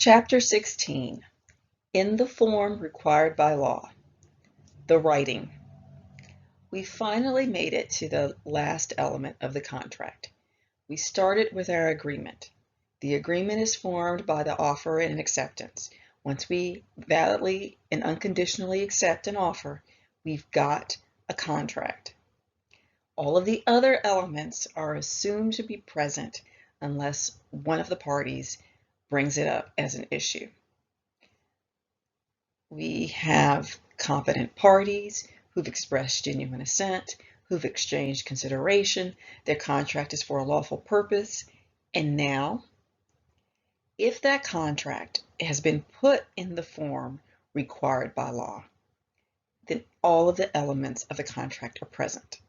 Chapter 16, in the form required by law, the writing. We finally made it to the last element of the contract. We started with our agreement. The agreement is formed by the offer and acceptance. Once we validly and unconditionally accept an offer, we've got a contract. All of the other elements are assumed to be present unless one of the parties brings it up as an issue. We have competent parties who've expressed genuine assent, who've exchanged consideration, their contract is for a lawful purpose, and now, if that contract has been put in the form required by law, then all of the elements of the contract are present.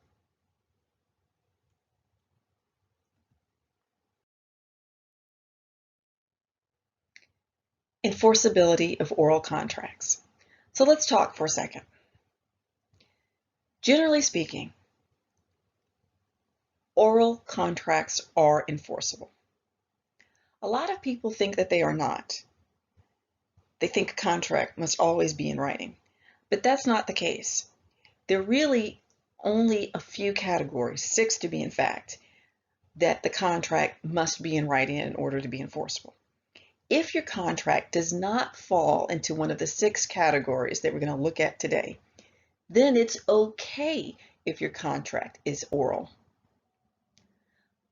Enforceability of oral contracts. So let's talk for a second. Generally speaking, oral contracts are enforceable. A lot of people think that they are not. They think a contract must always be in writing, but that's not the case. There are really only a few categories, 6 to be in fact, that the contract must be in writing in order to be enforceable. If your contract does not fall into one of the 6 categories that we're going to look at today, then it's okay if your contract is oral.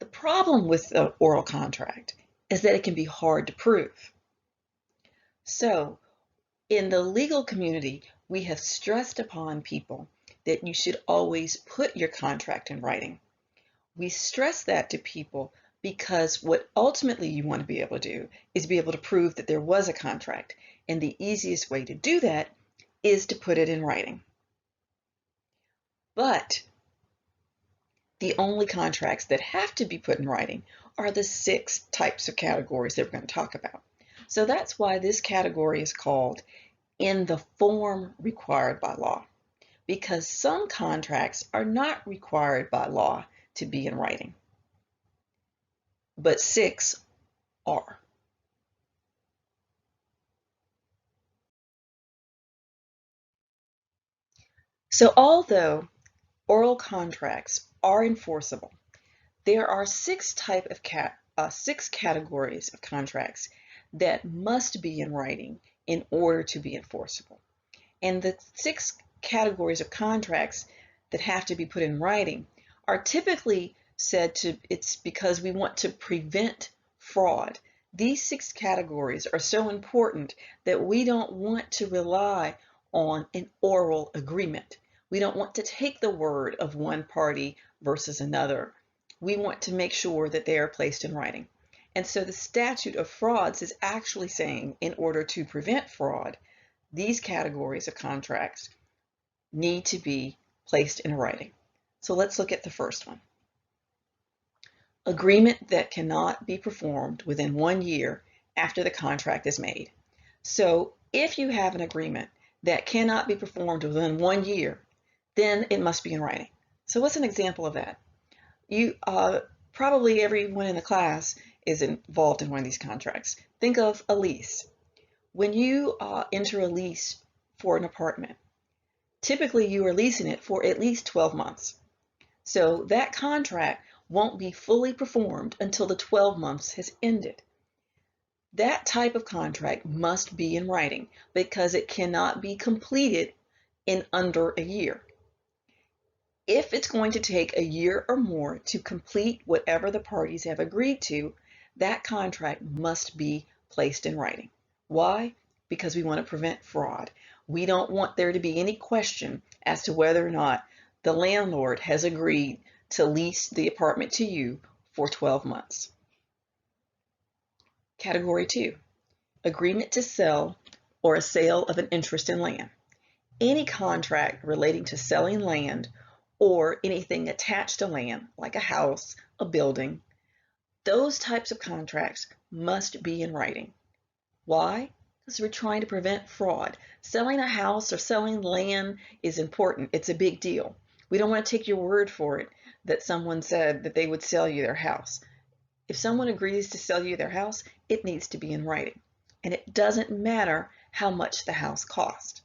The problem with the oral contract is that it can be hard to prove. So, in the legal community, we have stressed upon people that you should always put your contract in writing. We stress that to people because what ultimately you want to be able to do is be able to prove that there was a contract. And the easiest way to do that is to put it in writing. But the only contracts that have to be put in writing are the 6 types of categories that we're going to talk about. So that's why this category is called in the form required by law, because some contracts are not required by law to be in writing, but 6 are. So although oral contracts are enforceable, there are 6 categories of contracts that must be in writing in order to be enforceable. And the 6 categories of contracts that have to be put in writing are typically said to, it's because we want to prevent fraud. These 6 categories are so important that we don't want to rely on an oral agreement. We don't want to take the word of one party versus another. We want to make sure that they are placed in writing. And so the statute of frauds is actually saying, in order to prevent fraud, these categories of contracts need to be placed in writing. So let's look at the first one. Agreement that cannot be performed within 1 year after the contract is made. So if you have an agreement that cannot be performed within 1 year, then it must be in writing. So what's an example of that? You probably everyone in the class is involved in one of these contracts. Think of a lease. When you enter a lease for an apartment, typically you are leasing it for at least 12 months. So that contract won't be fully performed until the 12 months has ended. That type of contract must be in writing because it cannot be completed in under a year. If it's going to take a year or more to complete whatever the parties have agreed to, that contract must be placed in writing. Why? Because we want to prevent fraud. We don't want there to be any question as to whether or not the landlord has agreed to lease the apartment to you for 12 months. Category 2, agreement to sell or a sale of an interest in land. Any contract relating to selling land or anything attached to land, like a house, a building, those types of contracts must be in writing. Why? Because we're trying to prevent fraud. Selling a house or selling land is important. It's a big deal. We don't want to take your word for it that someone said that they would sell you their house. If someone agrees to sell you their house, it needs to be in writing. and it doesn't matter how much the house cost.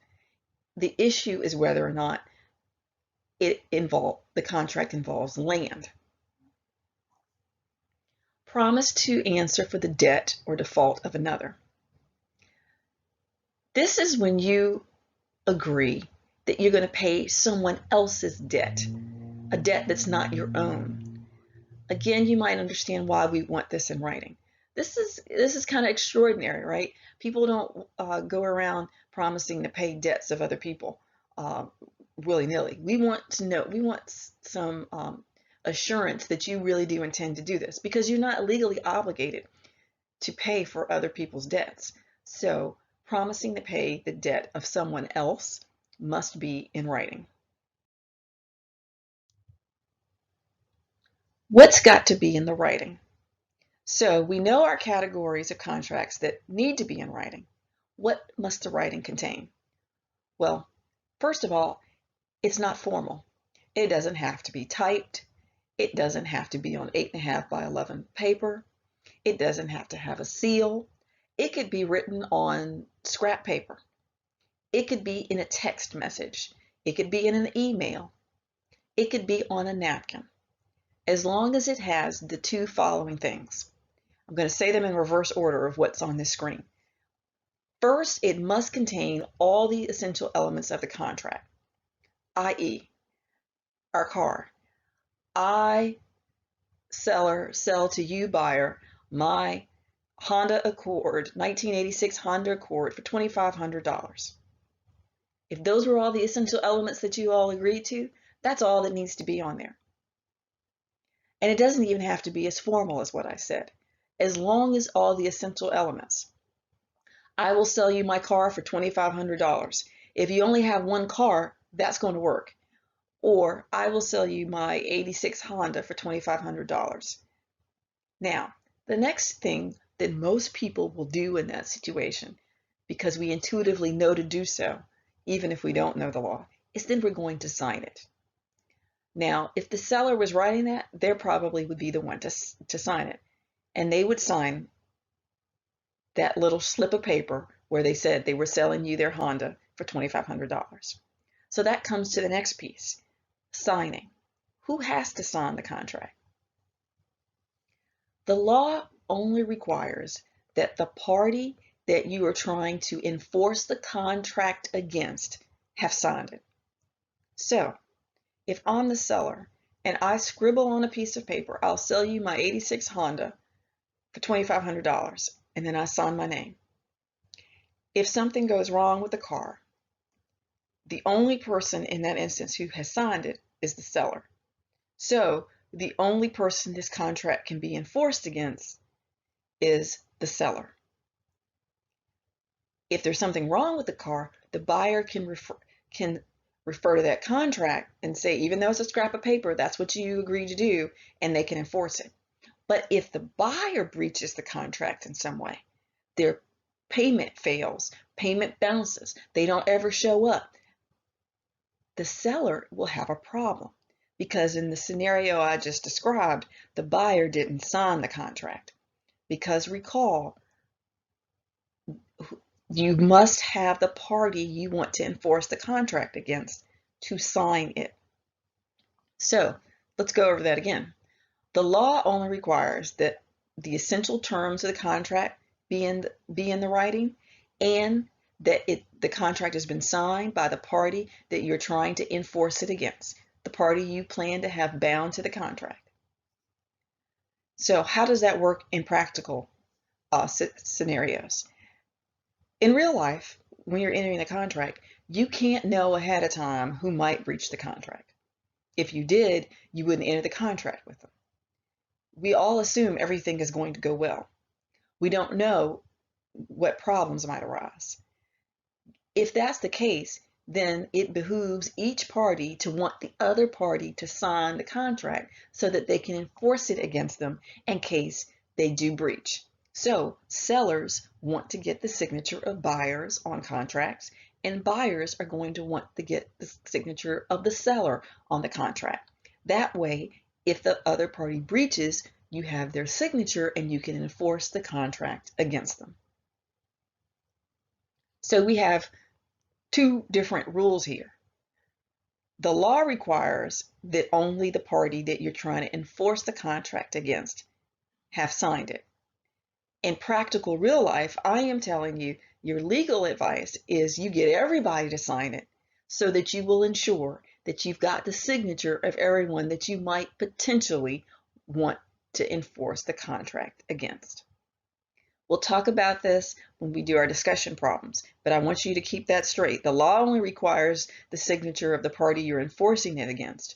The issue is whether or not the contract involves land. Promise to answer for the debt or default of another. This is when you agree that you're going to pay someone else's debt, a debt that's not your own. Again, you might understand why we want this in writing. This is kind of extraordinary, right? People don't go around promising to pay debts of other people willy-nilly. We want some assurance that you really do intend to do this, because you're not legally obligated to pay for other people's debts. So promising to pay the debt of someone else must be in writing. What's got to be in the writing? So we know our categories of contracts that need to be in writing. What must the writing contain? Well, first of all, it's not formal. It doesn't have to be typed. It doesn't have to be on 8.5 by 11 paper. It doesn't have to have a seal. It could be written on scrap paper. It could be in a text message. It could be in an email. It could be on a napkin, as long as it has the two following things. I'm going to say them in reverse order of what's on this screen. First, it must contain all the essential elements of the contract, i.e., our car. I, seller, sell to you, buyer, my Honda Accord, 1986 Honda Accord for $2,500. If those were all the essential elements that you all agreed to, that's all that needs to be on there. And it doesn't even have to be as formal as what I said, as long as all the essential elements. I will sell you my car for $2,500. If you only have one car, that's going to work. Or I will sell you my 86 Honda for $2,500. Now, the next thing that most people will do in that situation, because we intuitively know to do so, even if we don't know the law, is then we're going to sign it. Now, if the seller was writing that, they probably would be the one to sign it. And they would sign that little slip of paper where they said they were selling you their Honda for $2,500. So that comes to the next piece, signing. Who has to sign the contract? The law only requires that the party that you are trying to enforce the contract against have signed it. So, if I'm the seller and I scribble on a piece of paper, I'll sell you my 86 Honda for $2,500, and then I sign my name. If something goes wrong with the car, the only person in that instance who has signed it is the seller. So the only person this contract can be enforced against is the seller. If there's something wrong with the car, the buyer can refer to that contract and say, even though it's a scrap of paper, that's what you agreed to do, and they can enforce it. But if the buyer breaches the contract in some way, their payment fails, payment bounces, they don't ever show up, the seller will have a problem, because in the scenario I just described, the buyer didn't sign the contract. Because recall, you must have the party you want to enforce the contract against to sign it. So let's go over that again. The law only requires that the essential terms of the contract be in the writing, and that the contract has been signed by the party that you're trying to enforce it against, the party you plan to have bound to the contract. So how does that work in practical scenarios? In real life, when you're entering a contract, you can't know ahead of time who might breach the contract. If you did, you wouldn't enter the contract with them. We all assume everything is going to go well. We don't know what problems might arise. If that's the case, then it behooves each party to want the other party to sign the contract so that they can enforce it against them in case they do breach. So sellers want to get the signature of buyers on contracts, and buyers are going to want to get the signature of the seller on the contract. That way, if the other party breaches, you have their signature and you can enforce the contract against them. So we have two different rules here. The law requires that only the party that you're trying to enforce the contract against have signed it. In practical real life, I am telling you, your legal advice is you get everybody to sign it so that you will ensure that you've got the signature of everyone that you might potentially want to enforce the contract against. We'll talk about this when we do our discussion problems, but I want you to keep that straight. The law only requires the signature of the party you're enforcing it against.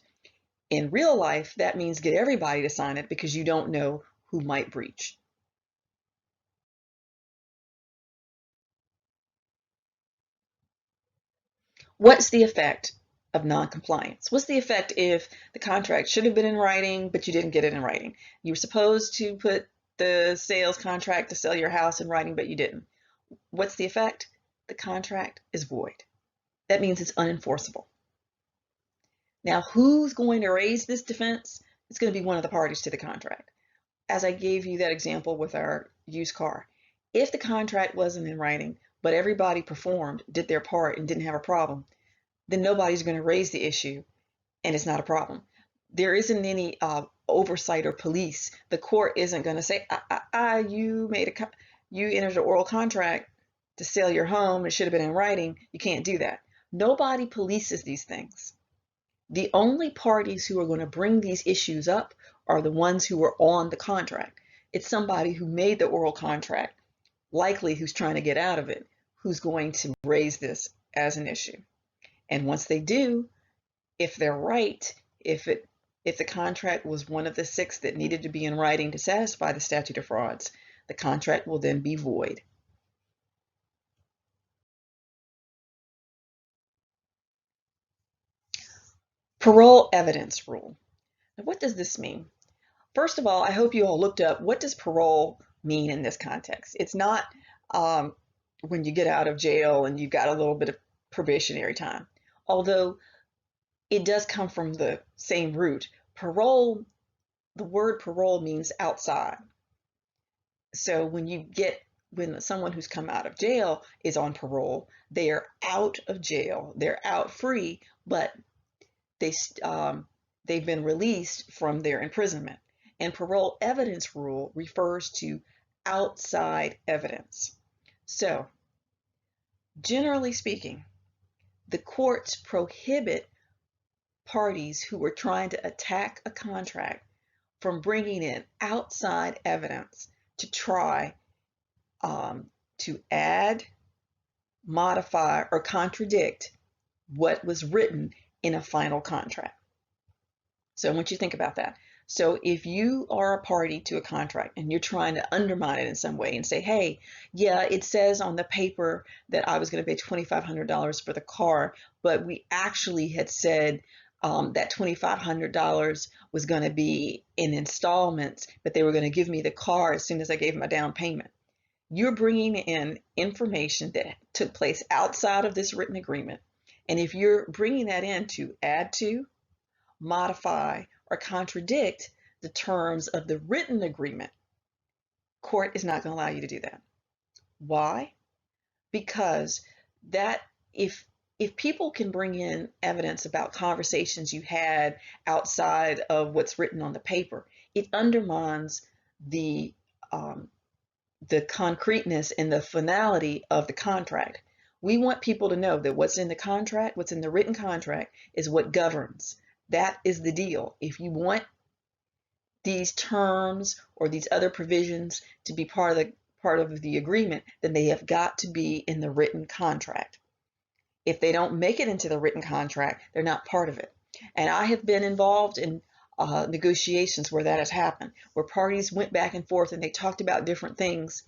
In real life, that means get everybody to sign it because you don't know who might breach. What's the effect of non-compliance? What's the effect if the contract should have been in writing, but you didn't get it in writing? You were supposed to put the sales contract to sell your house in writing, but you didn't. What's the effect? The contract is void. That means it's unenforceable. Now, who's going to raise this defense? It's going to be one of the parties to the contract. As I gave you that example with our used car, if the contract wasn't in writing, but everybody performed, did their part, and didn't have a problem, then nobody's going to raise the issue, and it's not a problem. There isn't any oversight or police. The court isn't going to say, you entered an oral contract to sell your home. It should have been in writing. You can't do that. Nobody polices these things. The only parties who are going to bring these issues up are the ones who are on the contract. It's somebody who made the oral contract, likely who's trying to get out of it, who's going to raise this as an issue. And once they do, if they're right, if the contract was one of the 6 that needed to be in writing to satisfy the statute of frauds, the contract will then be void. Parole evidence rule. Now, what does this mean? First of all, I hope you all looked up what does parole mean in this context. It's not when you get out of jail and you've got a little bit of probationary time, although it does come from the same root. Parole, the word parole means outside. So when someone who's come out of jail is on parole, they are out of jail, they're out free, but they've been released from their imprisonment. And parole evidence rule refers to outside evidence. So, generally speaking, the courts prohibit parties who are trying to attack a contract from bringing in outside evidence to try to add, modify, or contradict what was written in a final contract. So I want you to think about that. So if you are a party to a contract and you're trying to undermine it in some way and say, hey, yeah, it says on the paper that I was going to pay $2,500 for the car, but we actually had said that $2,500 was going to be in installments, but they were going to give me the car as soon as I gave them a down payment. You're bringing in information that took place outside of this written agreement. And if you're bringing that in to add to, modify, or contradict the terms of the written agreement, court is not going to allow you to do that. Why? Because that if people can bring in evidence about conversations you had outside of what's written on the paper, it undermines the concreteness and the finality of the contract. We want people to know that what's in the contract, what's in the written contract, is what governs. That is the deal. If you want these terms or these other provisions to be part of the agreement, then they have got to be in the written contract. If they don't make it into the written contract, they're not part of it. And I have been involved in negotiations where that has happened, where parties went back and forth and they talked about different things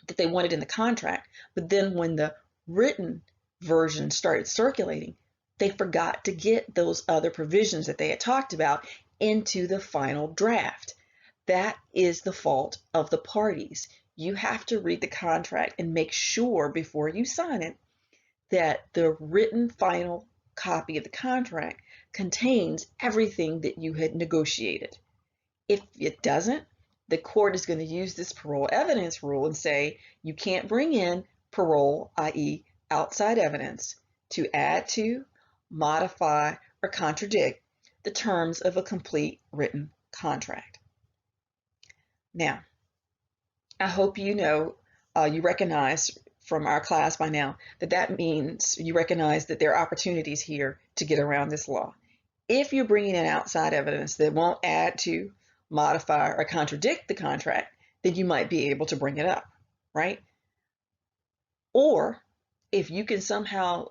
that they wanted in the contract, but then when the written version started circulating, they forgot to get those other provisions that they had talked about into the final draft. That is the fault of the parties. You have to read the contract and make sure before you sign it that the written final copy of the contract contains everything that you had negotiated. If it doesn't, the court is going to use this parole evidence rule and say you can't bring in parole, i.e. outside evidence, to add to, modify, or contradict the terms of a complete written contract. Now, I hope you recognize from our class by now that that means you recognize that there are opportunities here to get around this law. If you're bringing in outside evidence that won't add to, modify, or contradict the contract, then you might be able to bring it up, right? Or if you can somehow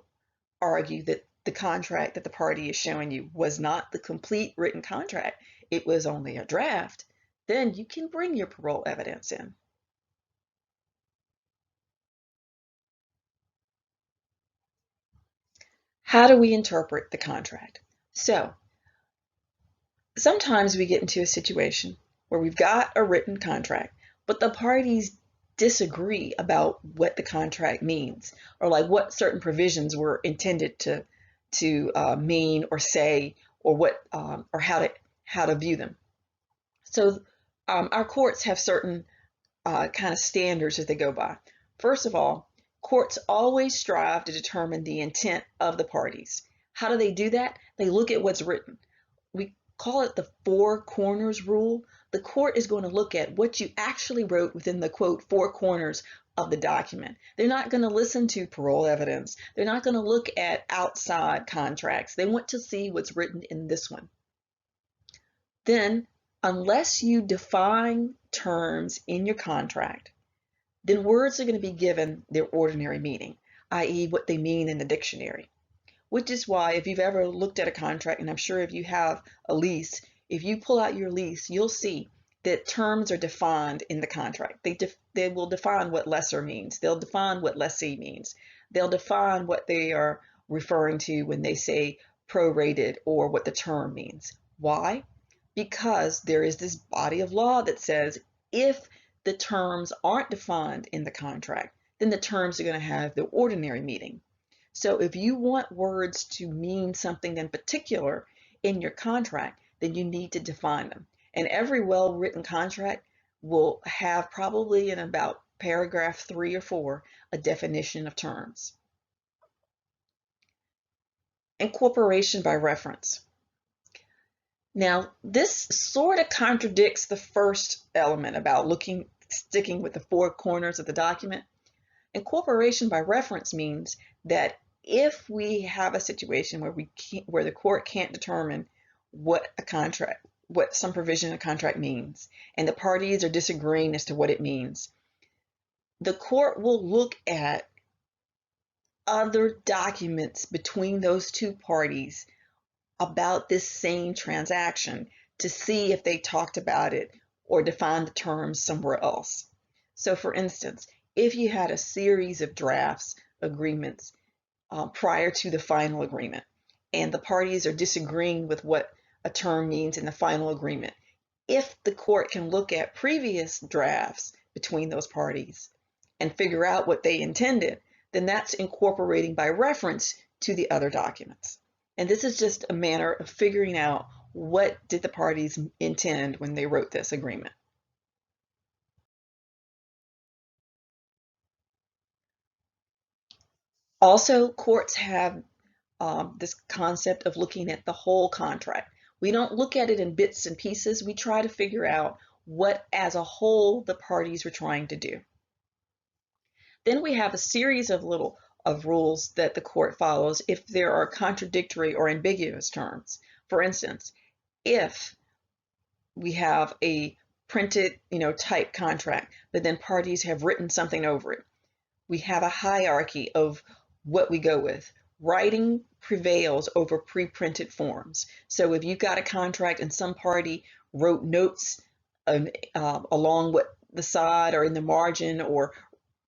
argue that the contract that the party is showing you was not the complete written contract, it was only a draft, then you can bring your parole evidence in. How do we interpret the contract? So sometimes we get into a situation where we've got a written contract, but the parties disagree about what the contract means, or like what certain provisions were intended to mean or say, or what or how to view them. So our courts have certain kind of standards that they go by. First of all, courts always strive to determine the intent of the parties. How do they do that? They look at what's written. We call it the four corners rule. The court is going to look at what you actually wrote within the quote four corners of the document. They're not going to listen to parole evidence. They're not going to look at outside contracts. They want to see what's written in this one. Then, unless you define terms in your contract, then words are going to be given their ordinary meaning, i.e. what they mean in the dictionary. Which is why if you've ever looked at a contract, and I'm sure if you have a lease, if you pull out your lease, you'll see that terms are defined in the contract. They will define what lessor means. They'll define what lessee means. They'll define what they are referring to when they say prorated or what the term means. Why? Because there is this body of law that says if the terms aren't defined in the contract, then the terms are going to have the ordinary meaning. So if you want words to mean something in particular in your contract, then you need to define them. And every well-written contract will have probably in about paragraph 3 or 4 a definition of terms. Incorporation by reference. Now, this sort of contradicts the first element about sticking with the four corners of the document. Incorporation by reference means that if we have a situation where the court can't determine what some provision in a contract means, and the parties are disagreeing as to what it means, the court will look at other documents between those two parties about this same transaction to see if they talked about it or defined the terms somewhere else. So for instance, if you had a series of drafts, agreements prior to the final agreement, and the parties are disagreeing with what a term means in the final agreement, if the court can look at previous drafts between those parties and figure out what they intended, then that's incorporating by reference to the other documents. And this is just a manner of figuring out what did the parties intend when they wrote this agreement. Also, courts have this concept of looking at the whole contract. We don't look at it in bits and pieces. We try to figure out what as a whole the parties were trying to do. Then we have a series of rules that the court follows if there are contradictory or ambiguous terms. For instance, if we have a printed, type contract, but then parties have written something over it, we have a hierarchy of what we go with. Writing prevails over pre-printed forms. So if you've got a contract and some party wrote notes along the side or in the margin, or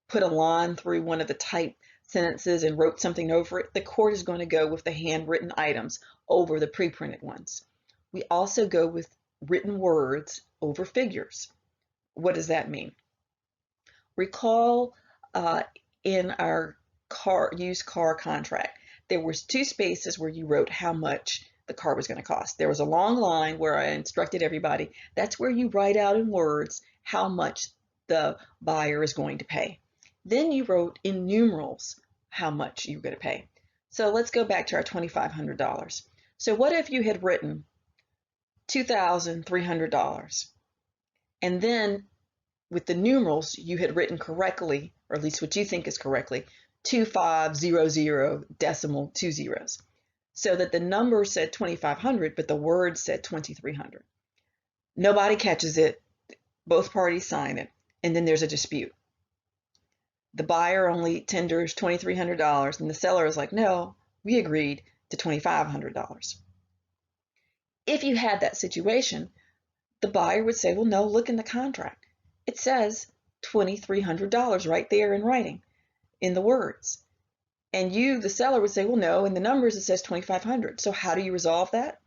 put a line through one of the typed sentences and wrote something over it, the court is going to go with the handwritten items over the pre-printed ones. We also go with written words over figures. What does that mean? Recall in our used car contract, there was 2 spaces where you wrote how much the car was going to cost. There was a long line where I instructed everybody, that's where you write out in words how much the buyer is going to pay. Then you wrote in numerals how much you were going to pay. So let's go back to our $2,500. So what if you had written $2,300, and then with the numerals you had written correctly, or at least what you think is correctly, 2500 decimal 2 zeros, so that the number said 2,500 but the word said 2,300. Nobody catches it, both parties sign it, and then there's a dispute. The buyer only tenders $2,300 and the seller is like, no, we agreed to $2,500. If you had that situation, the buyer would say, well, no, look in the contract. It says $2,300 right there in writing, in the words. And you, the seller, would say, well, no, in the numbers it says 2,500. So how do you resolve that?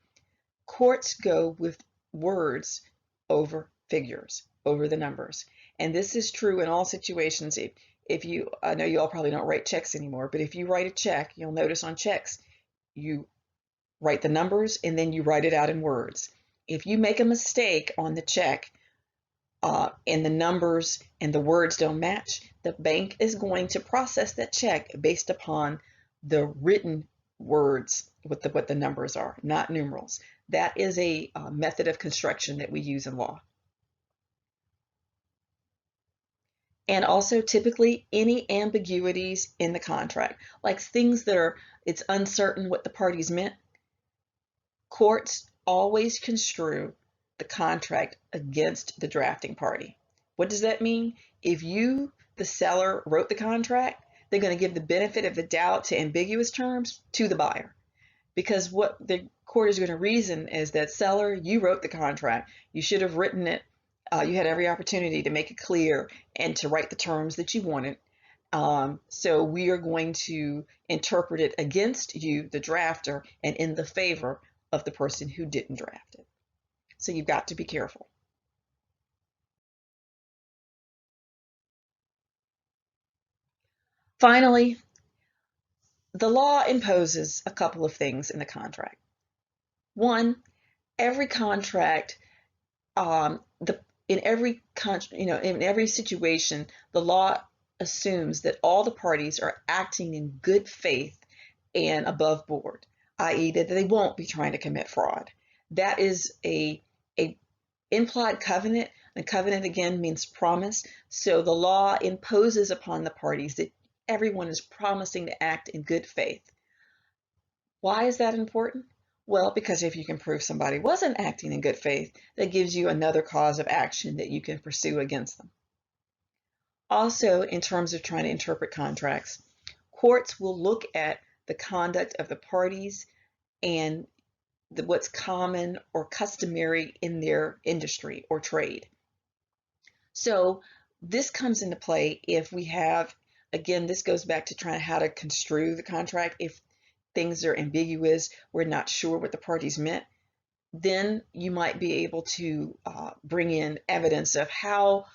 Courts go with words over figures, over the numbers. And this is true in all situations. If you, I know you all probably don't write checks anymore, but if you write a check, you'll notice on checks, you write the numbers and then you write it out in words. If you make a mistake on the check and the numbers and the words don't match, the bank is going to process that check based upon the written words, what the numbers are, not numerals. That is a method of construction that we use in law. And also typically any ambiguities in the contract, like things that are, it's uncertain what the parties meant, courts always construe the contract against the drafting party. What does that mean? If you, the seller, wrote the contract, they're going to give the benefit of the doubt to ambiguous terms to the buyer. Because what the court is going to reason is that, seller, you wrote the contract. You should have written it. You had every opportunity to make it clear and to write the terms that you wanted. So we are going to interpret it against you, the drafter, and in the favor of the person who didn't draft it. So you've got to be careful. Finally, the law imposes a couple of things in the contract. One, every contract, in every situation, the law assumes that all the parties are acting in good faith and above board, i.e., that they won't be trying to commit fraud. That is a implied covenant. The covenant, again, means promise. So the law imposes upon the parties that everyone is promising to act in good faith. Why is that important? Well, because if you can prove somebody wasn't acting in good faith, that gives you another cause of action that you can pursue against them. Also, in terms of trying to interpret contracts, courts will look at the conduct of the parties and what's common or customary in their industry or trade. So this comes into play if we have, again, this goes back to trying how to construe the contract. If things are ambiguous, we're not sure what the parties meant, then you might be able to bring in evidence of how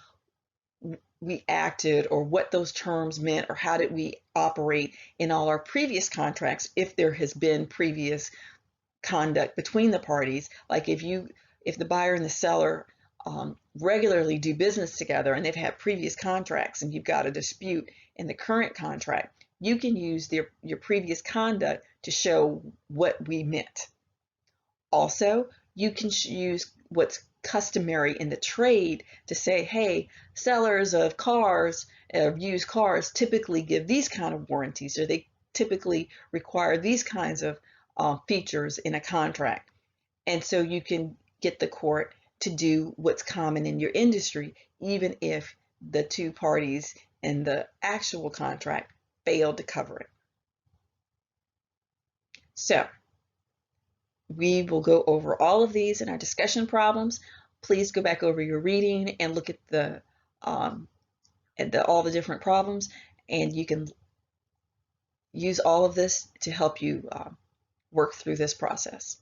we acted or what those terms meant or how did we operate in all our previous contracts if there has been previous conduct between the parties. Like if the buyer and the seller regularly do business together and they've had previous contracts and you've got a dispute in the current contract, you can use your previous conduct to show what we meant. Also, you can use what's customary in the trade to say, hey, sellers of cars, of used cars, typically give these kind of warranties, or they typically require these kinds of features in a contract. And so you can get the court to do what's common in your industry, even if the two parties in the actual contract failed to cover it. So we will go over all of these in our discussion problems. Please go back over your reading and look at all the different problems, and you can use all of this to help you work through this process.